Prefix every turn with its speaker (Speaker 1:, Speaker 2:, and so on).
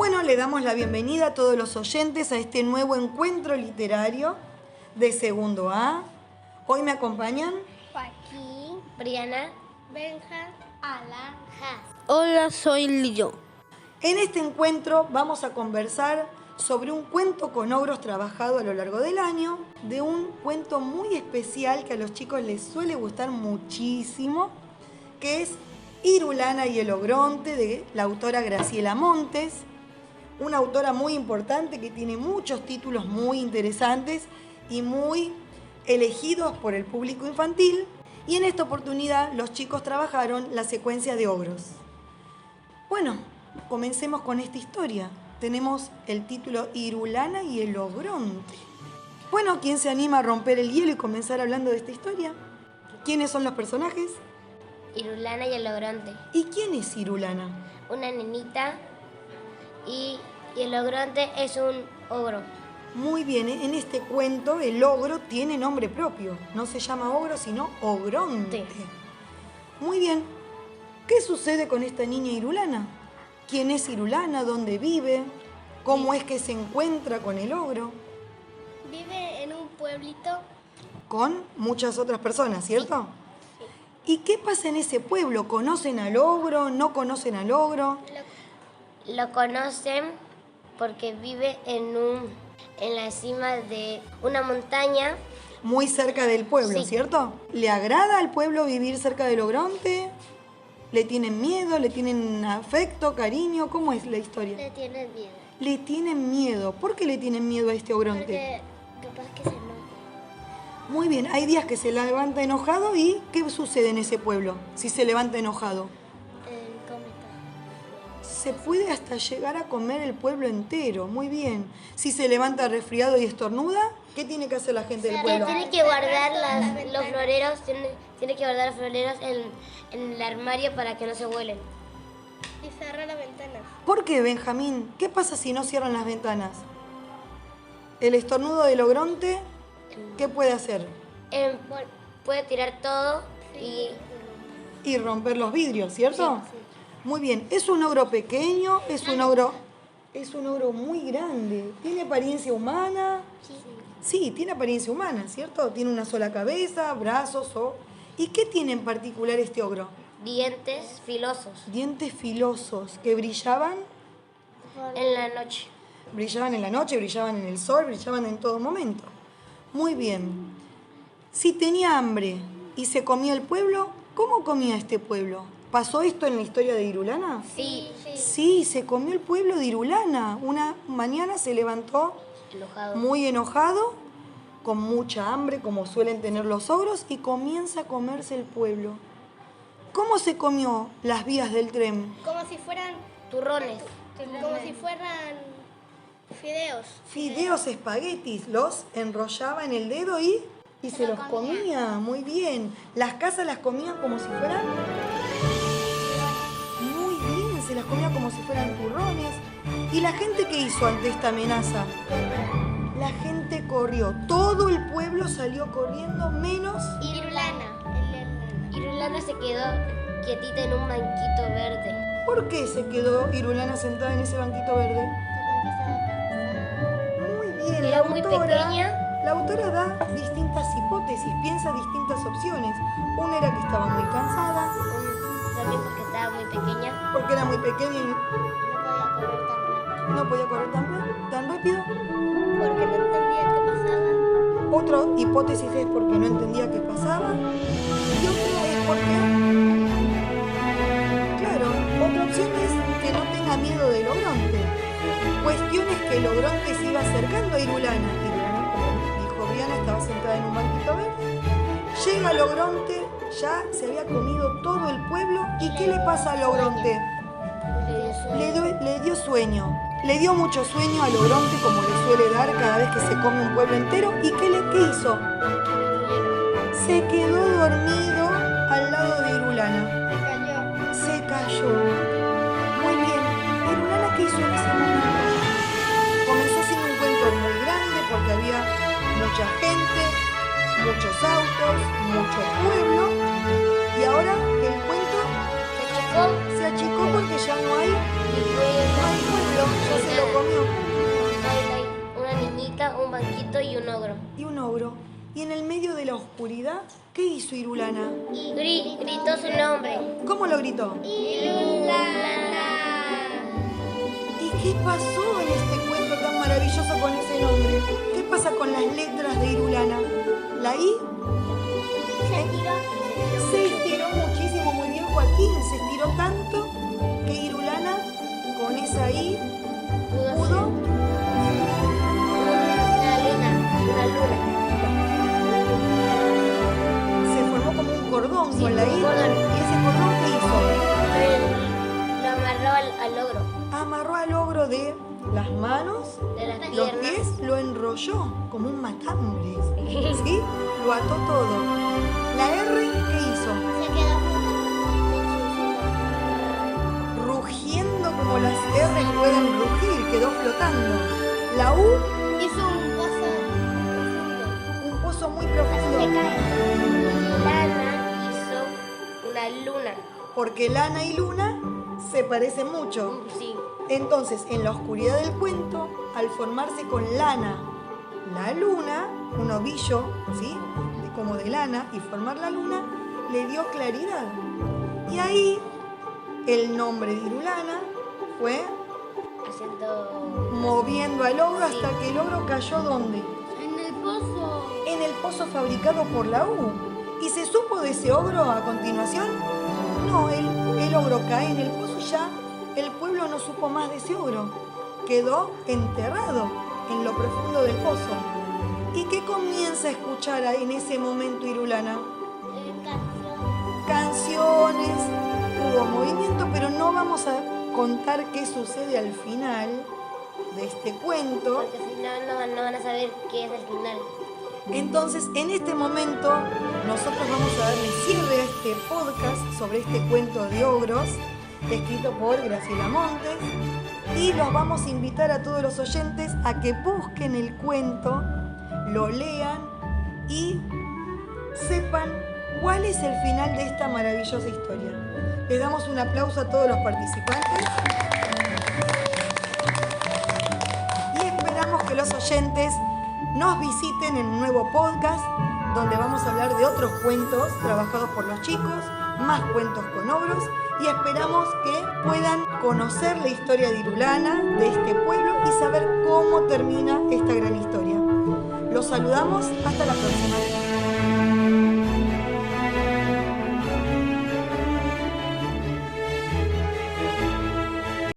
Speaker 1: Bueno, le damos la bienvenida a todos los oyentes a este nuevo encuentro literario de segundo A. Hoy me acompañan
Speaker 2: Joaquín, Briana, Benja, Alan, Has.
Speaker 3: Hola, soy Lillo.
Speaker 1: En este encuentro vamos a conversar sobre un cuento con ogros trabajado a lo largo del año, de un cuento muy especial que a los chicos les suele gustar muchísimo, que es Irulana y el Ogronte, de la autora Graciela Montes, una autora muy importante que tiene muchos títulos muy interesantes y muy elegidos por el público infantil. Y en esta oportunidad los chicos trabajaron la secuencia de ogros. Bueno, comencemos con esta historia. Tenemos el título Irulana y el Ogronte. Bueno, ¿quién se anima a romper el hielo y comenzar hablando de esta historia? ¿Quiénes son los personajes?
Speaker 2: Irulana y el Ogronte.
Speaker 1: ¿Y quién es Irulana?
Speaker 2: Una nenita y el Ogronte es un ogro.
Speaker 1: Muy bien, en este cuento el ogro tiene nombre propio. No se llama ogro, sino Ogronte.
Speaker 2: Sí.
Speaker 1: Muy bien. ¿Qué sucede con esta niña Irulana? ¿Quién es Irulana? ¿Dónde vive? ¿Cómo es que se encuentra con el ogro?
Speaker 2: Vive en un pueblito.
Speaker 1: Con muchas otras personas, ¿cierto? Sí. ¿Y qué pasa en ese pueblo? ¿Conocen al ogro? ¿No conocen al ogro?
Speaker 2: Lo conocen porque vive en la cima de una montaña.
Speaker 1: Muy cerca del pueblo,
Speaker 2: Sí.
Speaker 1: ¿cierto? ¿Le agrada al pueblo vivir cerca del Ogronte? ¿Le tienen miedo? ¿Le tienen afecto, cariño? ¿Cómo es la historia?
Speaker 2: Le tienen miedo.
Speaker 1: Le tienen miedo. ¿Por qué le tienen miedo a este Ogronte?
Speaker 2: Porque capaz que se enoja.
Speaker 1: Muy bien, hay días que se levanta enojado y ¿qué sucede en ese pueblo si se levanta enojado? Se puede hasta llegar a comer el pueblo entero, muy bien. Si se levanta resfriado y estornuda, ¿qué tiene que hacer la gente del pueblo?
Speaker 2: Tiene que guardar los floreros, tiene que guardar los floreros en el armario para que no se vuelen. Y cerrar las ventanas.
Speaker 1: ¿Por qué, Benjamín? ¿Qué pasa si no cierran las ventanas? El estornudo del Ogronte, ¿qué puede hacer?
Speaker 2: Puede tirar todo
Speaker 1: Y romper los vidrios, ¿cierto?
Speaker 2: Sí.
Speaker 1: Muy bien. ¿Es un ogro pequeño? ¿Es un ogro muy grande? ¿Tiene apariencia humana? Sí, tiene apariencia humana, ¿cierto? Tiene una sola cabeza, brazos o... ¿Y qué tiene en particular este ogro?
Speaker 2: dientes filosos.
Speaker 1: Dientes filosos que brillaban.
Speaker 2: En la noche.
Speaker 1: Brillaban en la noche, brillaban en el sol, brillaban en todo momento. Muy bien. Si tenía hambre y se comía el pueblo, ¿cómo comía este pueblo? ¿Pasó esto en la historia de Irulana?
Speaker 2: Sí.
Speaker 1: Sí, se comió el pueblo de Irulana. Una mañana se levantó
Speaker 2: Enojado.
Speaker 1: muy enojado, con mucha hambre, como suelen tener los ogros, y comienza a comerse el pueblo. ¿Cómo se comió las vías del tren?
Speaker 2: Como si fueran turrones. Como si fueran fideos.
Speaker 1: Fideos espaguetis, los enrollaba en el dedo y se los comía. Muy bien. Las casas las comían como si fueran... Muy bien, se las comía como si fueran turrones. ¿Y la gente qué hizo ante esta amenaza? La gente corrió. Todo el pueblo salió corriendo, menos...
Speaker 2: Irulana se quedó quietita en un banquito verde.
Speaker 1: ¿Por qué se quedó Irulana sentada en ese banquito verde? Muy bien,
Speaker 2: Era muy pequeña.
Speaker 1: La autora da distintas hipótesis, piensa distintas opciones. Una era que estaba muy cansada,
Speaker 2: También porque estaba muy pequeña.
Speaker 1: porque era muy pequeña y no podía correr tan rápido.
Speaker 2: Porque no entendía qué pasaba.
Speaker 1: Otra hipótesis es porque no entendía qué pasaba. Y otra es porque... Claro, otra opción es que no tenga miedo del Ogronte. Cuestión es que el Ogronte se iba acercando a Irulana. Irulana, como dijo Briana, estaba sentada en un banquito verde. Llega el Ogronte, ya se había comido todo el pueblo. ¿Y qué le pasa al Ogronte? Le dio sueño. Le dio mucho sueño al Ogronte, como le suele dar cada vez que se come un pueblo entero. ¿Y qué hizo? Se quedó dormido al lado de Irulana. Se cayó. Muy bien. ¿Irulana qué hizo en ese momento? Comenzó siendo un cuento muy grande porque había mucha gente, muchos autos, mucho pueblo. Y ahora el cuento se achicó porque ya no hay pueblo, ya se ogro y en el medio de la oscuridad, ¿qué hizo Irulana?
Speaker 2: Gritó su nombre.
Speaker 1: ¿Cómo lo gritó?
Speaker 2: Irulana.
Speaker 1: ¿Y qué pasó en este cuento tan maravilloso con ese nombre? ¿Qué pasa con las letras de Irulana? La I se estiró muchísimo, muy bien Joaquín, se estiró tanto que Irulana con esa I pudo
Speaker 2: Una luna.
Speaker 1: se formó como un cordón
Speaker 2: Sí,
Speaker 1: con la I.
Speaker 2: un cordón.
Speaker 1: ¿Y ese cordón qué hizo?
Speaker 2: Lo amarró al logro.
Speaker 1: Amarró al ogro de las manos,
Speaker 2: De las
Speaker 1: los
Speaker 2: piernas.
Speaker 1: pies, lo enrolló como un matambre, ¿sí? Lo ató todo. La R, ¿qué hizo?
Speaker 2: Se quedó
Speaker 1: Rugiendo como las R pueden rugir, quedó flotando. La U,
Speaker 2: hizo un
Speaker 1: pozo muy profundo,
Speaker 2: Lana hizo una luna.
Speaker 1: porque Lana y Luna se parecen mucho.
Speaker 2: Sí.
Speaker 1: Entonces, en la oscuridad del cuento, al formarse con Lana la luna, un ovillo, ¿sí? Como de lana, y formar la luna, le dio claridad. Y ahí, el nombre de Irulana fue
Speaker 2: Haciendo...
Speaker 1: moviendo al ogro
Speaker 2: Sí.
Speaker 1: hasta que el ogro cayó ¿dónde?
Speaker 2: En el pozo.
Speaker 1: En el pozo fabricado por la U. ¿Y se supo de ese ogro a continuación? No, el ogro cae en el pozo y ya el pueblo no supo más de ese ogro. Quedó enterrado en lo profundo del pozo. ¿Y qué comienza a escuchar en ese momento Irulana? Canciones, hubo movimiento, pero no vamos a contar qué sucede al final de este cuento.
Speaker 2: Porque si no, no van a saber qué es el final.
Speaker 1: Entonces, en este momento, nosotros vamos a darle cierre a este podcast sobre este cuento de ogros, escrito por Graciela Montes, y los vamos a invitar a todos los oyentes a que busquen el cuento, lo lean y sepan cuál es el final de esta maravillosa historia. Les damos un aplauso a todos los participantes y esperamos que los oyentes nos visiten en un nuevo podcast donde vamos a hablar de otros cuentos trabajados por los chicos, más cuentos con ogros, y esperamos que puedan conocer la historia de Irulana, de este pueblo, y saber cómo termina esta gran historia. Los saludamos, hasta la próxima.